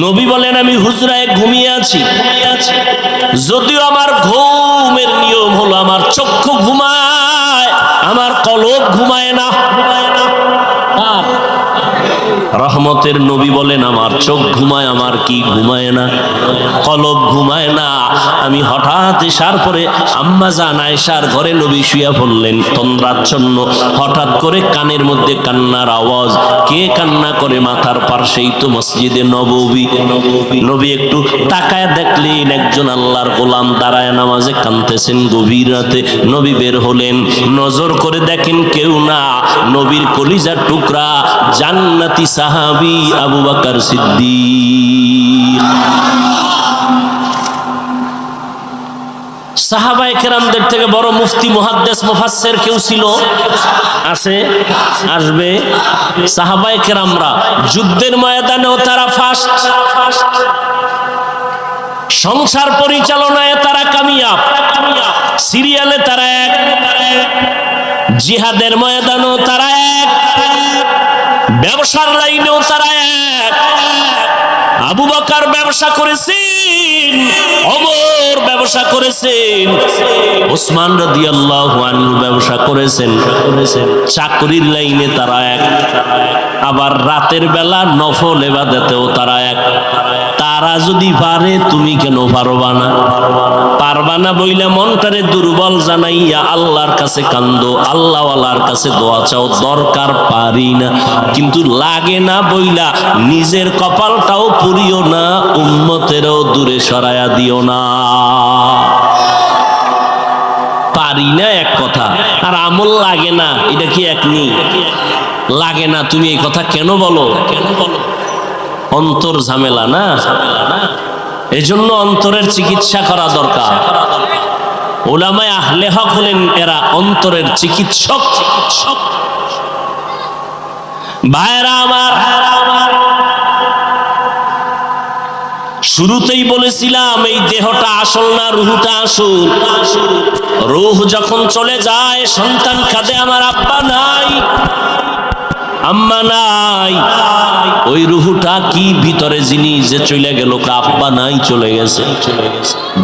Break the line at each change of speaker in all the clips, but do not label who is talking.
নবী বলেন আমি হুজরায় ঘুমিয়ে আছি, যদিও আমার ঘুমের নিয়ম হলো আমার চক্ষু ঘুমায়, আমার কলব ঘুমায় না। রহমতের নবী বলেন আমার চোখ ঘুমায়, আমার কি ঘুমায় না, কলব ঘুমায় না। আমি হঠাৎ এসার পরে আম্মা জান আয়েশার ঘরে নবী শুয়ে পড়লেন তন্দ্রাচ্ছন্ন। হঠাৎ করে কানের মধ্যে কান্নার আওয়াজ। কে কান্না করে? মাথার পাশেই তো মসজিদে নববী। নবী একটু তাকায় দেখলেন একজন আল্লাহর গোলাম দাঁড়ায় নামাজে কাঁদতেছেন গভীর রাতে। নবী বের হলেন, নজর করে দেখেন কেউ না, নবীর কলিজার টুকরা জান্নাতি সাহাবী আবু বকর সিদ্দিক। সাহাবায়ে কেরামদের থেকে বড় মুফতি মুহাদ্দিস মুফাসসির কেউ ছিল? আছে, আসবে। সাহাবায়ে কেরামরা যুদ্ধের ময়দানেও তারা ফার্স্ট, সংসার পরিচালনায় তারা কামিয়াব, সিরিয়ালে তারা এক, জিহাদের ময়দানেও তারা এক, ব্যবসার লাইনেও তারা এক। আবু বকর ব্যবসা করেছেন, ওমর ব্যবসা করেছেন, ওসমান রাদিয়াল্লাহু আনহু ব্যবসা করেছেন। চাকরির লাইনে তারা এক, আবার রাতের বেলা নফল ইবাদতেও তারা এক। তারা যদি পারে তুমি কেন পারবা না? পারবা না বইলে মনটারে দুর্বল জানাইয়া আল্লাহর কাছে কান্দো, আল্লাহওয়ালার কাছে দোয়া চাও, দরকার পারি না। কিন্তু লাগে না বইলা নিজের কপালটাও পুরিও না, উম্মতেরও দূরে সরায়া দিও না। পারি না এক কথা, আর আমল লাগে না এটা কি এক নেই? লাগে না তুমি এই কথা কেন বলো? অন্তর ঝামেলা না, এজন্য অন্তরের চিকিৎসা করা দরকার। উলামায়ে আহলে হক হলেন এরা অন্তরের চিকিৎসক। ভাইরা আমার, শুরুতেই বলেছিলাম এই দেহটা আসল না রুহটা আসল। রুহ যখন চলে যায় সন্তান কাঁদে আমার আব্বা নাই, আম্মা নাই। ওই রুহটা কি ভিতরে জিনিস যে চলে গেল, আব্বা নাই চলে গেছে,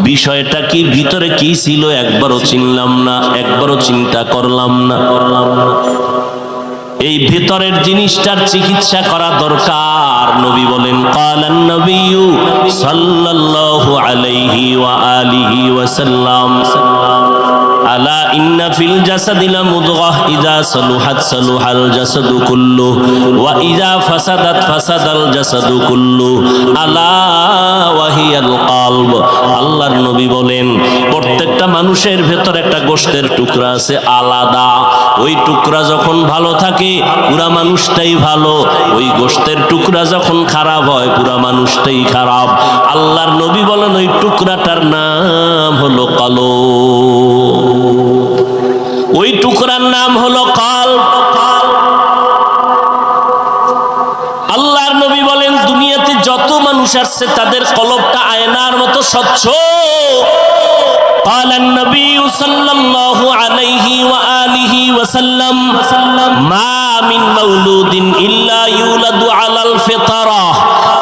বিষয়টা কি ভিতরে কি ছিল একবারও চিনলাম না, একবারও চিন্তা করলাম না। এই ভিতরের জিনিসটার চিকিৎসা করা দরকার। নবী বলেন কালান নবিয়্যু সাল্লাল্লাহু আলাইহি ওয়া আলিহি ওয়াসাল্লাম আলা ইন্না ফিল জাসাদি লামুদগাহ ইযা সালুহাত সালুহাল জাসাদু কুল্লুহু ওয়া ইযা ফাসাদাত ফাসাদাল জাসাদু কুল্লুহু আলা ওয়া হিয়াল কলব। আল্লাহর নবী বলেন প্রত্যেকটা মানুষের ভেতর একটা গোশতের টুকরা আছে আলাদা। ওই টুকরা যখন ভালো থাকে পুরা মানুষটাই ভালো, ওই গোশতের টুকরা যখন খারাপ হয় পুরা মানুষটাই খারাপ। আল্লাহর নবী বলেন ওই টুকরাটার নাম হলো কলব, ওই টুকরার নাম হলো কলব। আল্লাহর নবী বলেন দুনিয়াতে যত মানুষ আসছে তাদের কলবটা আয়নার মতো স্বচ্ছ। قال النبي صلى الله عليه وآله وسلم ما من مولود إلا يولد على الفطرة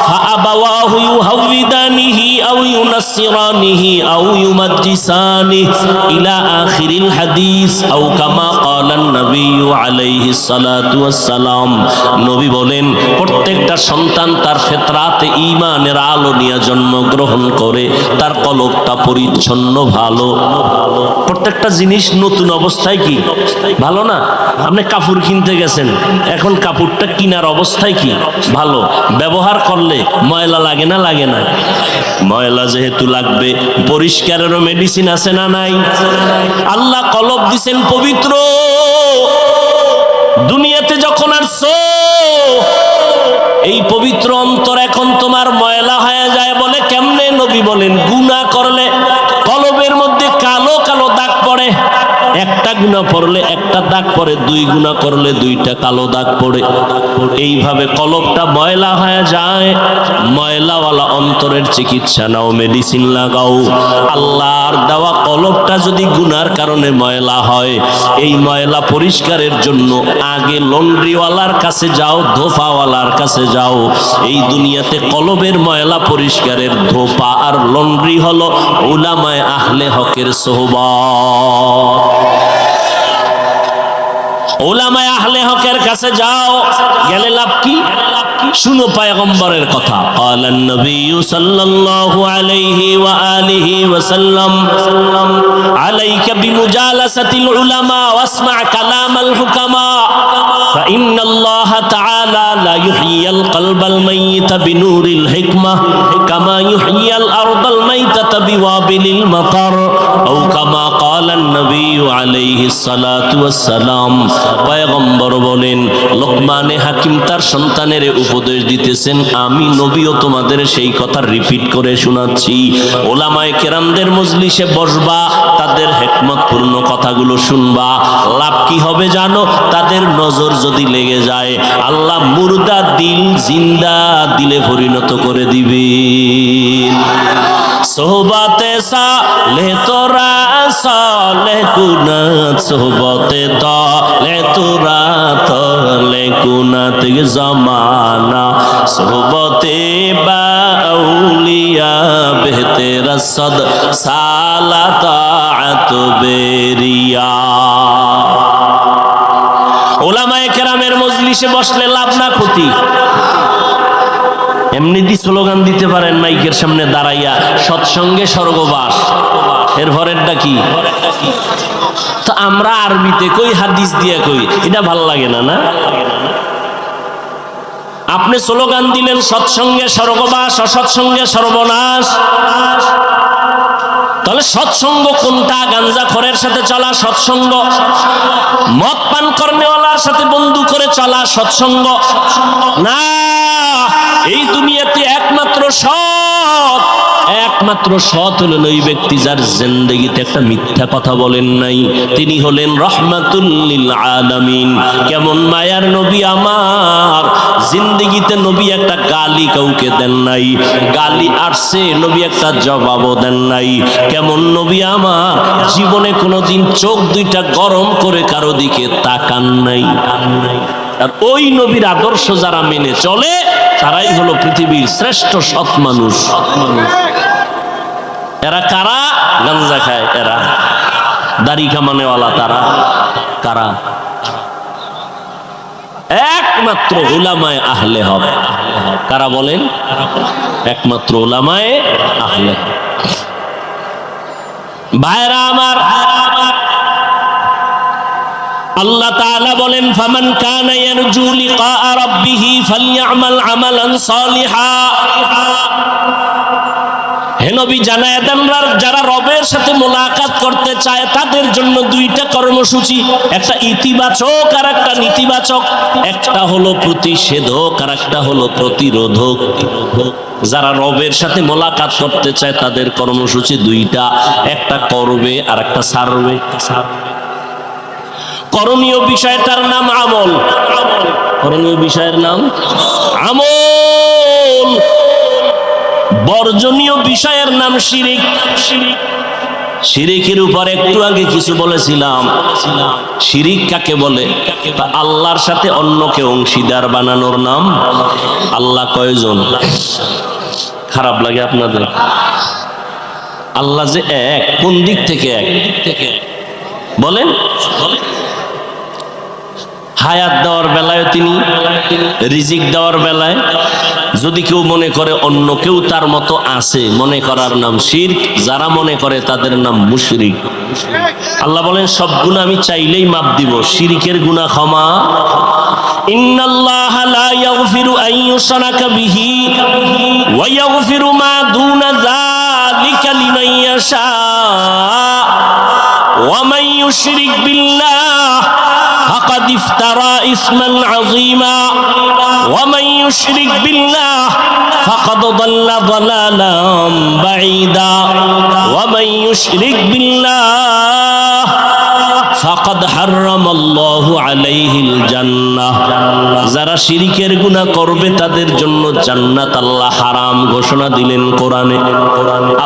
فأبواه يهودانه أو ينصرانه أو يمجسانه إلى آخر الحديث أو كما قال النبي عليه الصلاة والسلام। নবী বলেন প্রত্যেকটা সন্তান তার ফিতরাতে ঈমানের আলো নিয়ে জন্মগ্রহণ করে, তার কলবটা পরিচ্ছন্ন ভালো। প্রত্যেকটা জিনিস নতুন অবস্থায় কি ভালো না? আপনি কাপড় কিনতে গেছেন, এখন কাপড়টা কিনার অবস্থায় কি ভালো, ব্যবহার করলে ময়লা লাগে না? লাগে না। ময়লা যেহেতু লাগবে পরিষ্কারেরও মেডিসিন আছে না নাই? আল্লাহ কলব দিছেন পবিত্র। দুনিয়াতে যখন আসছো এই পবিত্র অন্তর এখন তোমার ময়লা হয়ে যায় বলে কেমনে? নবী বলেন গুনাহ করলে কলবের মধ্যে কালো কালো দাগ পড়ে। একটা গুনাহ পড়লে একটা দাগ পড়ে, 2 গুনাহ করলে 2টা কালো দাগ পড়ে। এইভাবে কলবটা ময়লা হয়ে যায়। ময়লাওয়ালা অন্তরের চিকিৎসা নাও, মেডিসিন লাগাও। আল্লাহর দেওয়া কলবটা যদি গুনার কারণে ময়লা হয়, এই ময়লা পরিষ্কারের জন্য আগে লন্ড্রিওয়ালার কাছে যাও, ধোপাওয়ালার কাছে যাও। এই দুনিয়াতে কলবের ময়লা পরিষ্কারের ধোপা আর লন্ড্রি হলো উলামায়ে আহলে হকের সোহবত। উলামায়ে আহলে হকের কাছে যাও, গেলে লাভ কি? শুনো পয়গম্বরের কথা। ক্বালান নবী সাল্লাল্লাহু আলাইহি ওয়া আলিহি ওয়া সাল্লাম, আলাইকা বিমুজালাসাতিল উলামা ওয়াসমা কালামাল হুকামা ফাইন্নাল্লাহা তাআলা লা ইউহয়িল কলবাল মাইয়িতা বিনুরিল হিকমাহ কামা ইউহয়িল আরদাল মাইতাতা বিওয়াবিলিল মাতার আও কামা ক্বালান নবী আলাইহিস সালাতু ওয়াস সালাম। পয়গম্বর বলেন, লোকমানে হাকিম তার সন্তানের উপদেশ দিতেছেন, আমি নবীও তোমাদের সেই কথা রিপিট করে শোনাচ্ছি। ওলামায়ে কেরামদের মজলিসে বসবা, তাদের হিকমতপূর্ণ কথাগুলো শুনবা। লাভ কি হবে জানো? তাদের নজর যদি লেগে যায়, আল্লাহ মুর্দা দিল জিন্দা দিলে পরিণত করে দিবেন। সোহবতে সালে তোরা সালে কুনাত, সোহবতে তলে তোরা তলে কুনাত জমানা, সোহবতে বাউলিয়া বেহতে রসদ সালাত বেরিয়া। ওলামায়ে কেরামের মজলিসে বসলে লাভ না ক্ষতি? এমনি দি স্লোগান দিতে পারেন মাইকের সামনে দাঁড়াইয়া, সৎসঙ্গে স্বর্গবাস। এর ভরেরটা কি? তো আমরা আরবিতে কই, হাদিস দিয়া কই, এটা ভাল লাগে না। না, আপনি স্লোগান দিলেন সৎসঙ্গে স্বর্গবাস, অসৎসঙ্গে সর্বনাশ। তাহলে সৎসঙ্গ কোনটা? গাঞ্জাখোরের সাথে চলা সৎসঙ্গ, মদ পান করনেওয়ালার সাথে বন্ধু করে চলা সৎসঙ্গ না। এই দুনিয়াতে একমাত্র সৎ হলেন ওই ব্যক্তি যার জিন্দেগিতে একটা মিথ্যা কথা বলেন নাই। তিনি হলেন রহমাতুল লিল আলামিন। কেমন মায়ার নবী আমার, জিন্দেগিতে নবী একটা গালি কাউকে দেন নাই, গালি আসছে নবী একটা জবাবও দেন নাই। কেমন নবী আমার, জীবনে কোনোদিন চোখ দুইটা গরম করে কারো দিকে তাকান নাই। আর ওই নবীর আদর্শ যারা মেনে চলে, তারাই হলো পৃথিবীর শ্রেষ্ঠ সৎ মানুষ। এরা কারা? গাঞ্জা খায় এরা, দাড়ি কামানেওয়ালা তারা। কারা? একমাত্র উলামায়ে আহলে হক। কারা বলেন? একমাত্র উলামায়ে আহলে হক। ভাইরা আমার, আল্লাহ তাআলা বলেন, ফামান কানা ইয়ারজু লিকা রাব্বিহি ফালইআমাল আমালান সালিহা। হে নবী, জানায়ে দেন যারা রবের সাথে মোলাকাত করতে চায় তাদের জন্য 2টা কর্মসূচি, একটা ইতিবাচক আর একটা নেতিবাচক। একটা হলো প্রতিষেধক আর একটা হলো প্রতিরোধক। যারা রবের সাথে মোলাকাত করতে চায় তাদের কর্মসূচি 2টা, একটা করবে আর একটা ছাড়বে। করণীয় বিষয়টার নাম আমল। করণীয় বিষয়ের নাম আমল। বর্জনীয় বিষয়ের নাম শিরিক। শিরিকের উপর একটু আগে কিছু বলেছিলাম। শিরিক কাকে বলে? আল্লাহর সাথে অন্যকে অংশীদার বানানোর নাম। আল্লাহ কয়জন? খারাপ লাগে আপনাদের? আল্লাহ যে এক, কোন দিক থেকে এক বলেন? হায়াত দেওয়ার বেলায় তিনি, রিজিক দেওয়ার বেলায়। যদি কেউ মনে করে অন্য কেউ তার মতো আছে, মনে করার নাম শিরক। যারা মনে করে তাদের নাম মুশরিক। আল্লাহ বলেন, সব গুনাহ আমি চাইলেই মাফ দিব, শিরকের গুনাহ ক্ষমা। ইন্নাল্লাহা লা ইয়াগফিরু আন ইউশরাকা বিহি ওয়া ইয়াগফিরু মা দুনা যালিকা লিমান ইয়াশা ওয়া মান ইউশরিক বিল্লাহ ফাকাদ ইফতারা ইসমান আযীমা ওয়া মান ইউশরিক বিল্লাহ ফাকাদ দাল্লা দালালাম বাঈদা ওয়া মান ইউশরিক বিল্লাহ ফাকাদ ফাকাদ হারামাল্লাহু আলাইহিল জান্নাহ, যারা শিরিকের গুনাহ করবে তাদের জন্য জান্নাত আল্লাহ হারাম ঘোষণা দিলেন কোরআনে।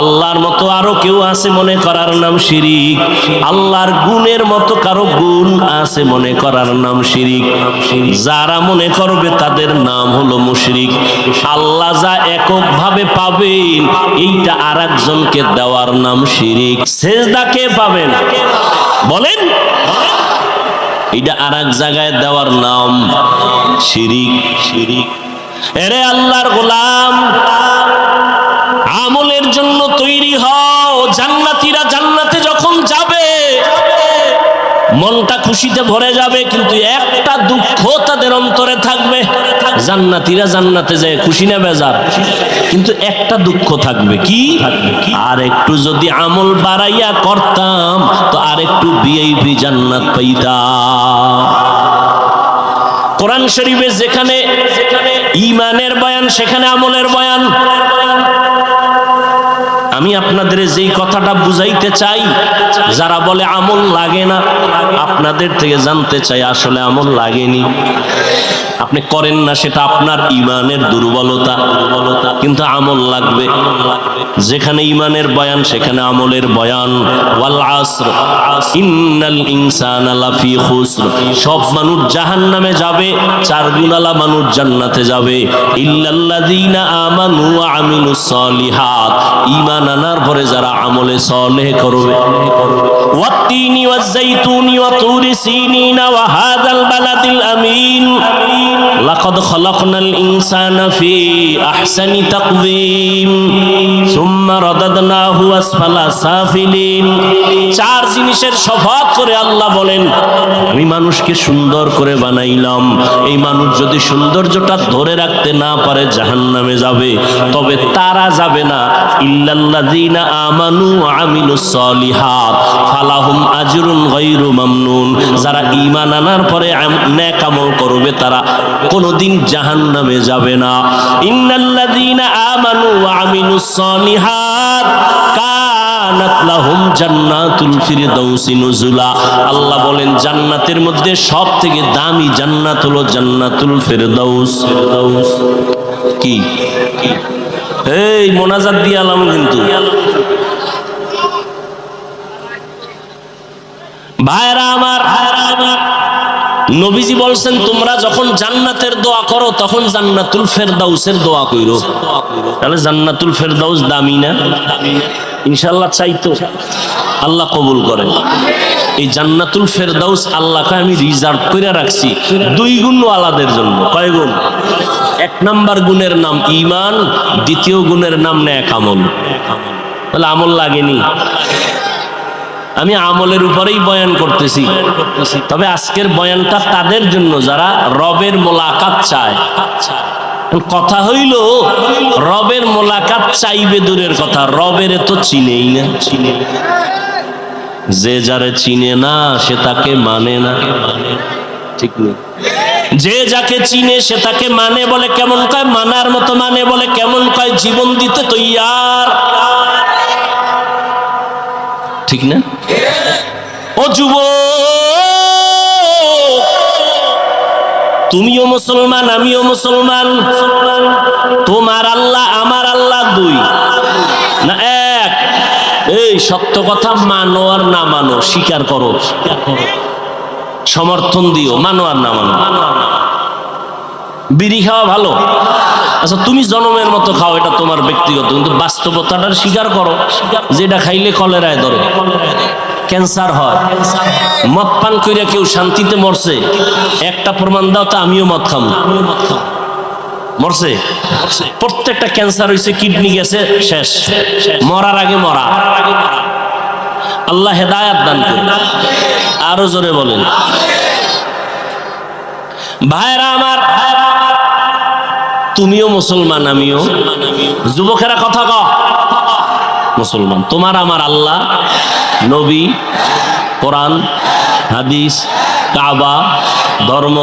আল্লাহর মতো আরো কেউ আছে মনে করার নাম শিরিক, আল্লাহর গুণের মতো কারো গুণ আছে মনে করার নাম শিরিক। যারা মনে করবে তাদের নাম হলো মুশরিক। আল্লাহ যা এককভাবে পাবেন এইটা আরেকজনকে দেওয়ার নাম শিরিক। সেজদা কে পাবেন বলেন, এটা আরেক জায়গায় দেওয়ার নাম শিরিক। শিরিক। এরে আল্লাহর গোলাম, আমলের জন্য তৈরি হও। জান্নাতীরা জান্নাতে যখন যাবে মনটা খুশিতে ভরে যাবে, কিন্তু একটা দুঃখ তাদের অন্তরে থাকবে। জান্নাতীরা জান্নাতে যায় খুশি না বেজার, কিন্তু একটা দুঃখ থাকবে। কি? আর একটু যদি আমল বাড়াইয়া করতাম তো আর একটু ভিআইপি জান্নাত পাইতাম। কোরআন শরীফে যেখানে ঈমানের বয়ান সেখানে আমলের বয়ান। আমি আপনাদের যেই কথাটা বুঝাইতে চাই, যারা বলে আমল লাগে না, আপনাদের থেকে জানতে চাই আসলে আমল লাগেনি। আপনি করেন না, সেটা আপনার ঈমানের দুর্বলতা, কিন্তু আমল লাগবে। যেখানে ঈমানের বয়ান সেখানে আমলের বয়ান। ওয়াল আসর ইন্নাল ইনসানা লাফি খুসর, সব মানুষ জাহান্নামে যাবে, চার গুণালা মানুষ জান্নাতে যাবে। ইল্লাল্লাযীনা আমানু ওয়া আমিলুস সলিহাত, ঈমান আনার পরে যারা আমলে সলেহ করবে। ওয়াত্তিনি ওয়াজ-যাইতুনি ওয়া তুরি সিনিনা ওয়া হাযাল বালাদিল আমিন লাকাদ খালাকনাল ইনসানা ফি আহসানি তাকওয়িম সুম্মা রাদাদনাহু আসফালা সাফিলিন। চার জিনিসের শপথ করে আল্লাহ বলেন, আমি মানুষকে সুন্দর করে বানাইলাম। এই মানুষ যদি সৌন্দর্যটা ধরে রাখতে না পারে জাহান্নামে যাবে। তবে তারা যাবে না, ইল্লাল্লাযীনা আমানু ওয়া আমিলুস সলিহাত ফালাহুম আজরুন গায়রু মামনুন, যারা ঈমান আনার পরে নেক আমল করবে তারা কোনোদিন জাহান্নামে যাবে না। ইন্নাল্লাযীনা আমানু ওয়া আমিলুস সলিহাত কানাত লাহুম জান্নাতুল ফিরদাউসি নুজুলা। আল্লাহ বলেন জান্নাতের মধ্যে সব থেকে দামি জান্নাত হলো জান্নাতুল ফিরদাউস। কি? এই মোনাজাত দিয়ে আলাম কিন্তু ভাইরা আমার, নবীজি বলছেন তোমরা যখন জান্নাতের দোয়া করো তখন জান্নাতুল ফেরদাউসের দোয়া কইরো। তাহলে জান্নাতুল ফেরদাউস দামি না? ইনশাআল্লাহ চাইতো আল্লাহ কবুল করেন। এই জান্নাতুল ফেরদাউস আল্লাহকে আমি রিজার্ভ করে রাখছি দুই গুণ ওয়ালাদের জন্য। কয় গুণ? এক নাম্বার গুণের নাম ঈমান, দ্বিতীয় গুণের নাম নেক আমল। তাহলে আমল লাগেনি। আমি আমলের উপরেই বয়ান করতেছি, তবে আজকের বয়ানটা তাদের জন্য যারা রবের মোলাকাত চায়। কথা হইল রবের মোলাকাত চাইবে দূরের কথা, রবের তো চিনেই না। যে যারে চিনে না সে তাকে মানে না, ঠিক নেই। যে যাকে চিনে সে তাকে মানে, বলে কেমন কয় মানার মতো মানে, বলে কেমন কয় জীবন দিতে তৈয়ার, ঠিক না? ও যুবক, তুমিও মুসলমান আমিও মুসলমান। তোমার আল্লাহ আমার আল্লাহ দুই না এক? এই সত্য কথা মানো আর না মানো, স্বীকার করো, সমর্থন দিও, মানো আর না মানো। বিড়ি খাওয়া ভালো, আচ্ছা তুমি জনমের মতো খাও, এটা তোমার ব্যক্তিগত, কিন্তু বাস্তবতাটার স্বীকার করো। যেটা খাইলে কলেরায় ধরে, ক্যান্সার হয়। মদ পান কইরা কেউ শান্তিতে মরছে, একটা প্রমাণ দাও তো আমিও মদ খাবো। মরছে? প্রত্যেকটা ক্যান্সার হয়েছে, কিডনি গেছে, শেষ। মরার আগে মরা। আল্লাহ হেদায়াত দান করুন। আরো জোরে বলেন। ভাইরা আমার, তুমিও মুসলমান আমিও। যুবকেরা কথা কও, মুসলমান। তোমার আমার আল্লাহ, নবী, কোরআন, হাদিস, কাবা, ধর্ম,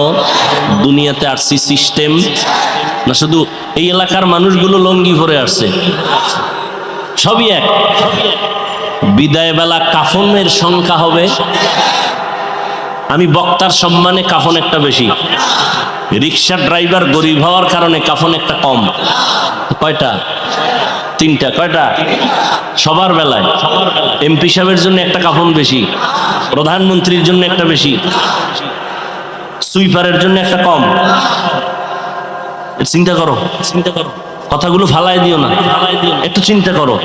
দুনিয়াতে আসছি সিস্টেম না, শুধু এই এলাকার মানুষগুলো লঙ্গি ভরে আসছে, সবই এক। বিদায় বেলা কাফনের সংখ্যা হবে আমি বক্তার সম্মানে কাফন একটা বেশি, রিক্সা ড্রাইভার গরিব হওয়ার কারণে কাফন একটা কম। কয়টা? তিনটা। কয়টা? সবার বেলায় এমপি সাহেবের জন্য একটা কাফন বেশি, প্রধানমন্ত্রীর জন্য একটা বেশি, সুইপারের জন্য একটা কম। চিন্তা করো, কথাগুলো ফালাই দিও না, একটু চিন্তা করো।